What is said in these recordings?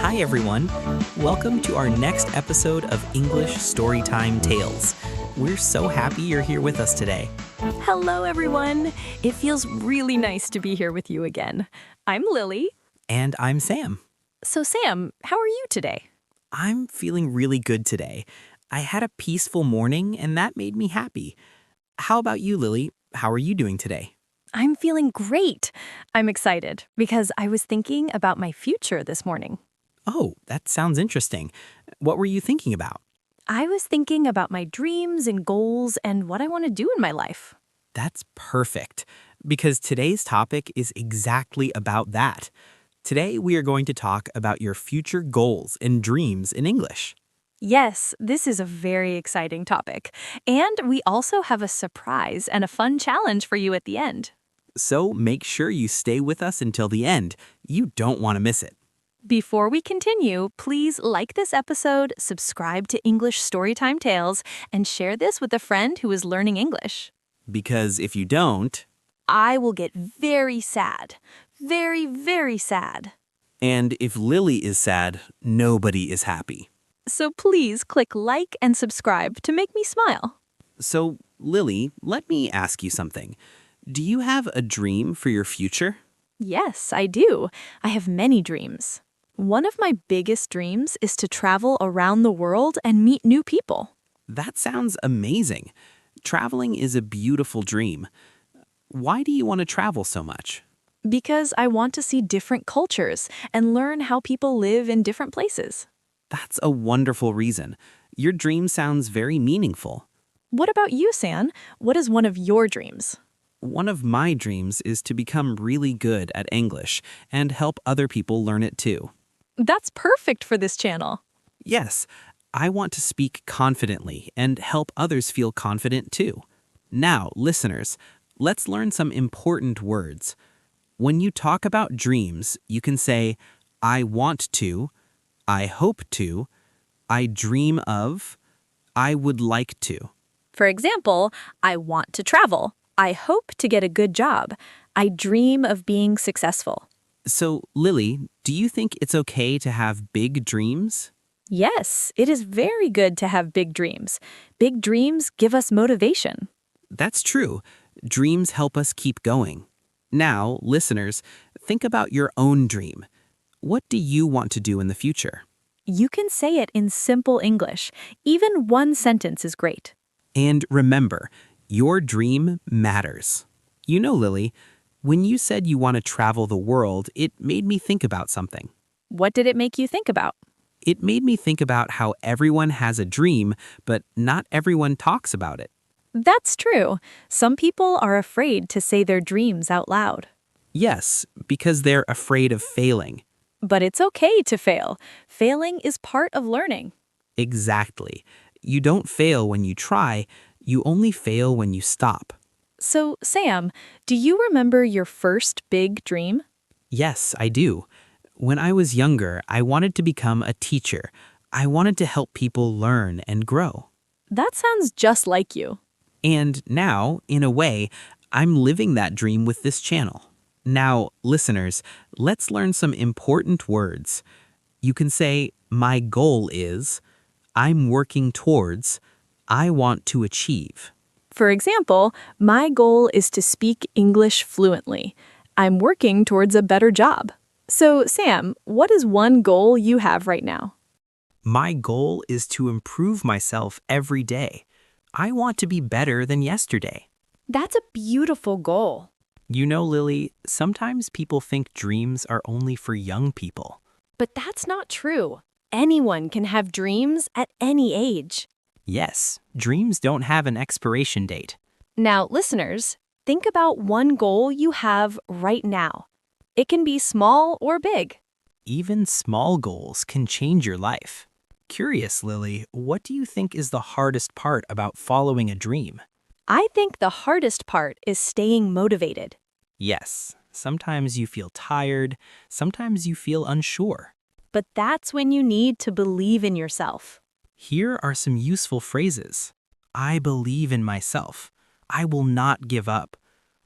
Hi everyone. Welcome to our next episode of English Storytime Tales. We're so happy you're here with us today. Hello, everyone. It feels really nice to be here with you again. I'm Lily. And I'm Sam. So, Sam, how are you today? I'm feeling really good today. I had a peaceful morning and that made me happy. How about you, Lily? How are you doing today? I'm feeling great. I'm excited because I was thinking about my future this morning. Oh, that sounds interesting. What were you thinking about? I was thinking about my dreams and goals and what I want to do in my life. That's perfect, because today's topic is exactly about that. Today, we are going to talk about your future goals and dreams in English. Yes, this is a very exciting topic. And we also have a surprise and a fun challenge for you at the end. So make sure you stay with us until the end. You don't want to miss it. Before we continue, please like this episode, subscribe to English Storytime Tales, and share this with a friend who is learning English. Because if you don't, I will get very sad. Very, very sad. and if Lily is sad, nobody is happy. So please click like and subscribe to make me smile. So, Lily, let me ask you something. Do you have a dream for your future? Yes, I do. I have many dreams. One of my biggest dreams is to travel around the world and meet new people. That sounds amazing. Traveling is a beautiful dream. Why do you want to travel so much? Because I want to see different cultures and learn how people live in different places. That's a wonderful reason. Your dream sounds very meaningful. What about you, San? What is one of your dreams? One of my dreams is to become really good at English and help other people learn it too. That's perfect for this channel. Yes, I want to speak confidently and help others feel confident too. Now, listeners, let's learn some important words. When you talk about dreams, you can say, I want to, I hope to, I dream of, I would like to. For example, I want to travel. I hope to get a good job. I dream of being successful. So, Lily, do you think it's okay to have big dreams? Yes, it is very good to have big dreams. Big dreams give us motivation. That's true. Dreams help us keep going. Now, listeners, think about your own dream. What do you want to do in the future? You can say it in simple English. Even one sentence is great. And remember, your dream matters. You know, Lily, when you said you want to travel the world, it made me think about something. What did it make you think about? It made me think about how everyone has a dream, but not everyone talks about it. That's true. Some people are afraid to say their dreams out loud. Yes, because they're afraid of failing. But it's okay to fail. Failing is part of learning. Exactly. You don't fail when you try, you only fail when you stop. So, Sam, do you remember your first big dream? Yes, I do. When I was younger, I wanted to become a teacher. I wanted to help people learn and grow. That sounds just like you. And now, in a way, I'm living that dream with this channel. Now, listeners, let's learn some important words. You can say, my goal is, I'm working towards, I want to achieve. For example, my goal is to speak English fluently. I'm working towards a better job. So, Sam, what is one goal you have right now? My goal is to improve myself every day. I want to be better than yesterday. That's a beautiful goal. You know, Lily, sometimes people think dreams are only for young people. But that's not true. Anyone can have dreams at any age. Yes, dreams don't have an expiration date. Now, listeners, think about one goal you have right now. It can be small or big. Even small goals can change your life. Curious, Lily, what do you think is the hardest part about following a dream? I think the hardest part is staying motivated. Yes, sometimes you feel tired, sometimes you feel unsure. But that's when you need to believe in yourself. Here are some useful phrases. I believe in myself. I will not give up.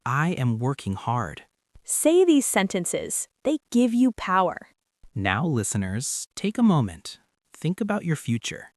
I am working hard. Say these sentences. They give you power. Now, listeners, take a moment. Think about your future.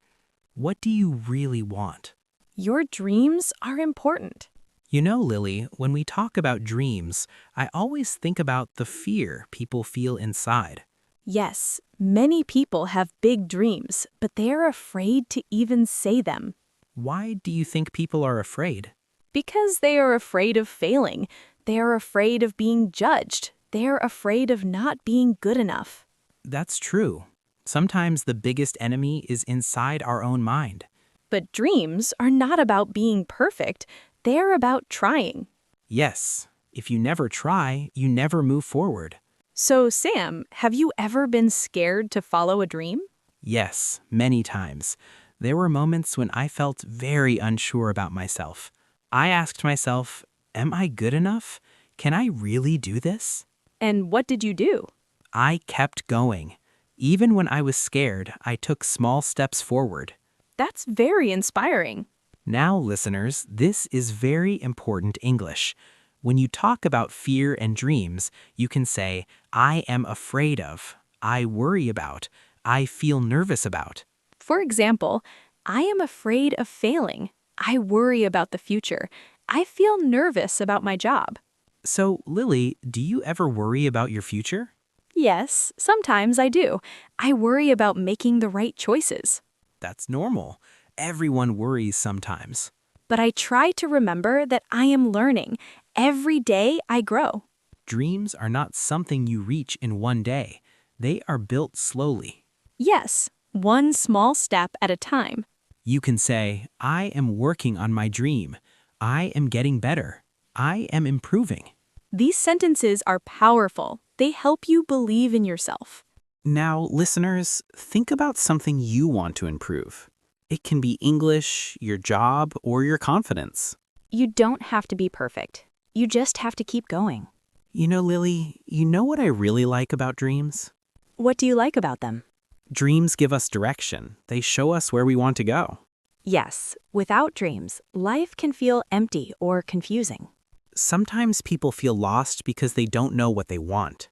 What do you really want? Your dreams are important. You know, Lily, when we talk about dreams, I always think about the fear people feel inside. Yes, many people have big dreams, but they are afraid to even say them. Why do you think people are afraid? Because they are afraid of failing. They are afraid of being judged. They are afraid of not being good enough. That's true. Sometimes the biggest enemy is inside our own mind. But dreams are not about being perfect. They are about trying. Yes, if you never try, you never move forward. So, Sam, have you ever been scared to follow a dream? Yes, many times. There were moments when I felt very unsure about myself. I asked myself, am I good enough? Can I really do this? And what did you do? I kept going. Even when I was scared, I took small steps forward. That's very inspiring. Now, listeners, this is very important English. When you talk about fear and dreams, you can say, I am afraid of, I worry about, I feel nervous about. For example, I am afraid of failing. I worry about the future. I feel nervous about my job. So, Lily, do you ever worry about your future? Yes, sometimes I do. I worry about making the right choices. That's normal. Everyone worries sometimes. But I try to remember that I am learning. Every day I grow. Dreams are not something you reach in one day. They are built slowly. Yes, one small step at a time. You can say, I am working on my dream. I am getting better. I am improving. These sentences are powerful. They help you believe in yourself. Now, listeners, think about something you want to improve. It can be English, your job, or your confidence. You don't have to be perfect. You just have to keep going. You know, Lily, you know what I really like about dreams? What do you like about them? Dreams give us direction. They show us where we want to go. Yes, without dreams, life can feel empty or confusing. Sometimes people feel lost because they don't know what they want.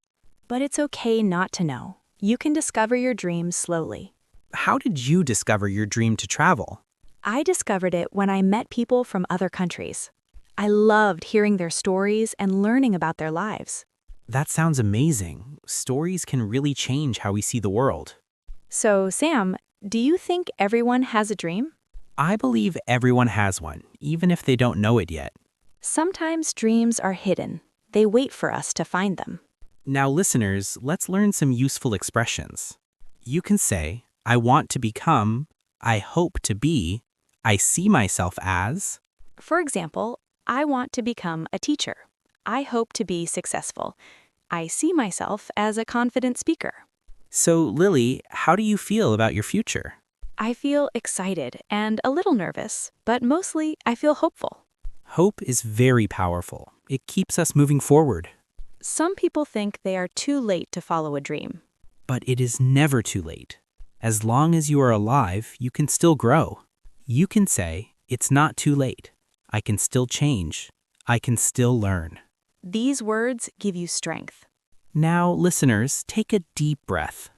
But it's okay not to know. You can discover your dreams slowly. How did you discover your dream to travel? I discovered it when I met people from other countries. I loved hearing their stories and learning about their lives. That sounds amazing. Stories can really change how we see the world. So, Sam, do you think everyone has a dream? I believe everyone has one, even if they don't know it yet. Sometimes dreams are hidden. They wait for us to find them. Now, listeners, let's learn some useful expressions. You can say, I want to become, I hope to be, I see myself as. For example, I want to become a teacher. I hope to be successful. I see myself as a confident speaker. So, Lily, how do you feel about your future? I feel excited and a little nervous, but mostly I feel hopeful. Hope is very powerful. It keeps us moving forward. Some people think they are too late to follow a dream. But it is never too late. As long as you are alive, you can still grow. You can say, it's not too late. I can still change. I can still learn. These words give you strength. Now, listeners, take a deep breath.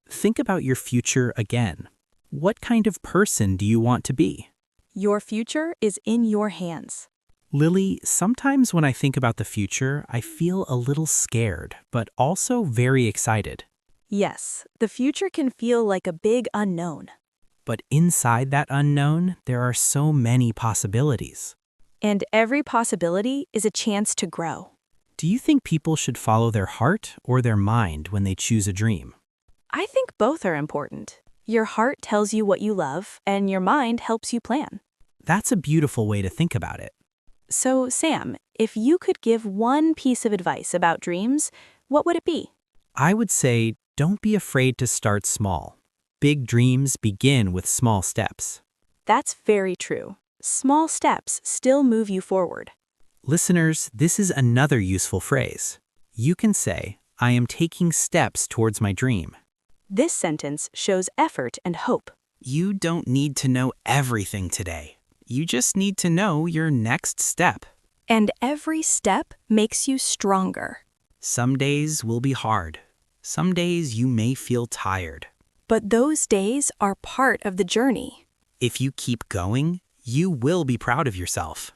Think about your future again. What kind of person do you want to be? Your future is in your hands. Lily, sometimes when I think about the future, I feel a little scared, but also very excited. Yes, the future can feel like a big unknown. But inside that unknown, there are so many possibilities. And every possibility is a chance to grow. Do you think people should follow their heart or their mind when they choose a dream? I think both are important. Your heart tells you what you love, and your mind helps you plan. That's a beautiful way to think about it. So, Sam, if you could give one piece of advice about dreams, what would it be? I would say, don't be afraid to start small. Big dreams begin with small steps. That's very true. Small steps still move you forward. Listeners, this is another useful phrase. You can say, I am taking steps towards my dream. This sentence shows effort and hope. You don't need to know everything today. You just need to know your next step. And every step makes you stronger. Some days will be hard. Some days you may feel tired. But those days are part of the journey. If you keep going, you will be proud of yourself.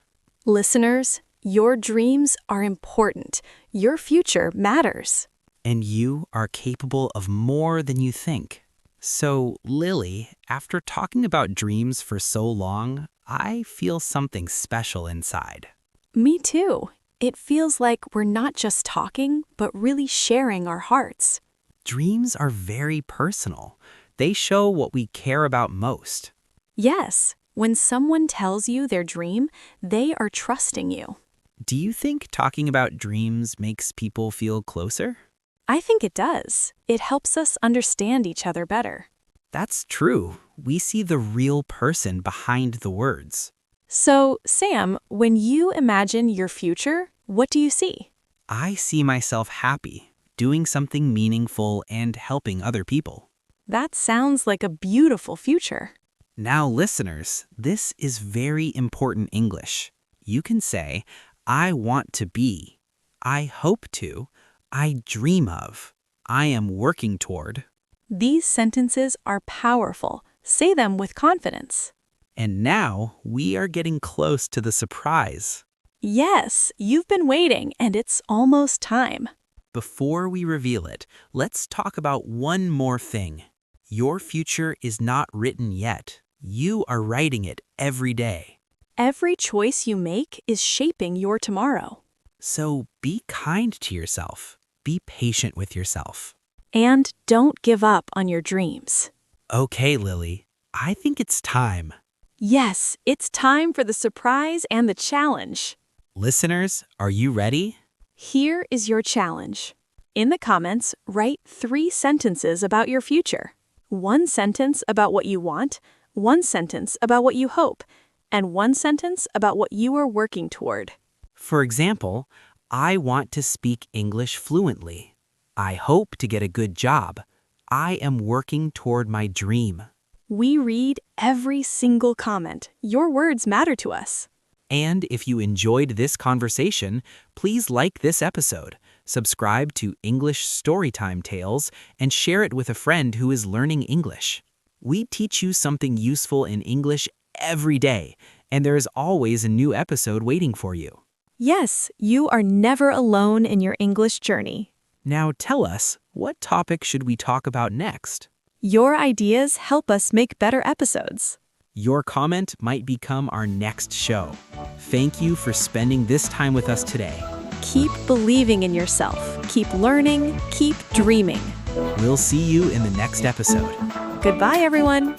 Listeners, your dreams are important. Your future matters. And you are capable of more than you think. So, Lily, after talking about dreams for so long, I feel something special inside. Me too. It feels like we're not just talking, but really sharing our hearts. Dreams are very personal. They show what we care about most. Yes, when someone tells you their dream, they are trusting you. Do you think talking about dreams makes people feel closer? I think it does. It helps us understand each other better. That's true. We see the real person behind the words. So, Sam, when you imagine your future, what do you see? I see myself happy, doing something meaningful and helping other people. That sounds like a beautiful future. Now, listeners, this is very important English. You can say, I want to be, I hope to, I dream of, I am working toward. These sentences are powerful. Say them with confidence. And now we are getting close to the surprise. Yes, you've been waiting, and it's almost time. Before we reveal it, let's talk about one more thing. Your future is not written yet. You are writing it every day. Every choice you make is shaping your tomorrow. So be kind to yourself. Be patient with yourself. And don't give up on your dreams. Okay, Lily, I think it's time. Yes, it's time for the surprise and the challenge. Listeners, are you ready? Here is your challenge. In the comments, write 3 sentences about your future. 1 sentence about what you want, 1 sentence about what you hope, and 1 sentence about what you are working toward. For example, I want to speak English fluently. I hope to get a good job. I am working toward my dream. We read every single comment. Your words matter to us. And if you enjoyed this conversation, please like this episode, subscribe to English Storytime Tales, and share it with a friend who is learning English. We teach you something useful in English every day, and there is always a new episode waiting for you. Yes, you are never alone in your English journey. Now tell us, what topic should we talk about next? Your ideas help us make better episodes. Your comment might become our next show. Thank you for spending this time with us today. Keep believing in yourself. Keep learning. Keep dreaming. We'll see you in the next episode. Goodbye, everyone.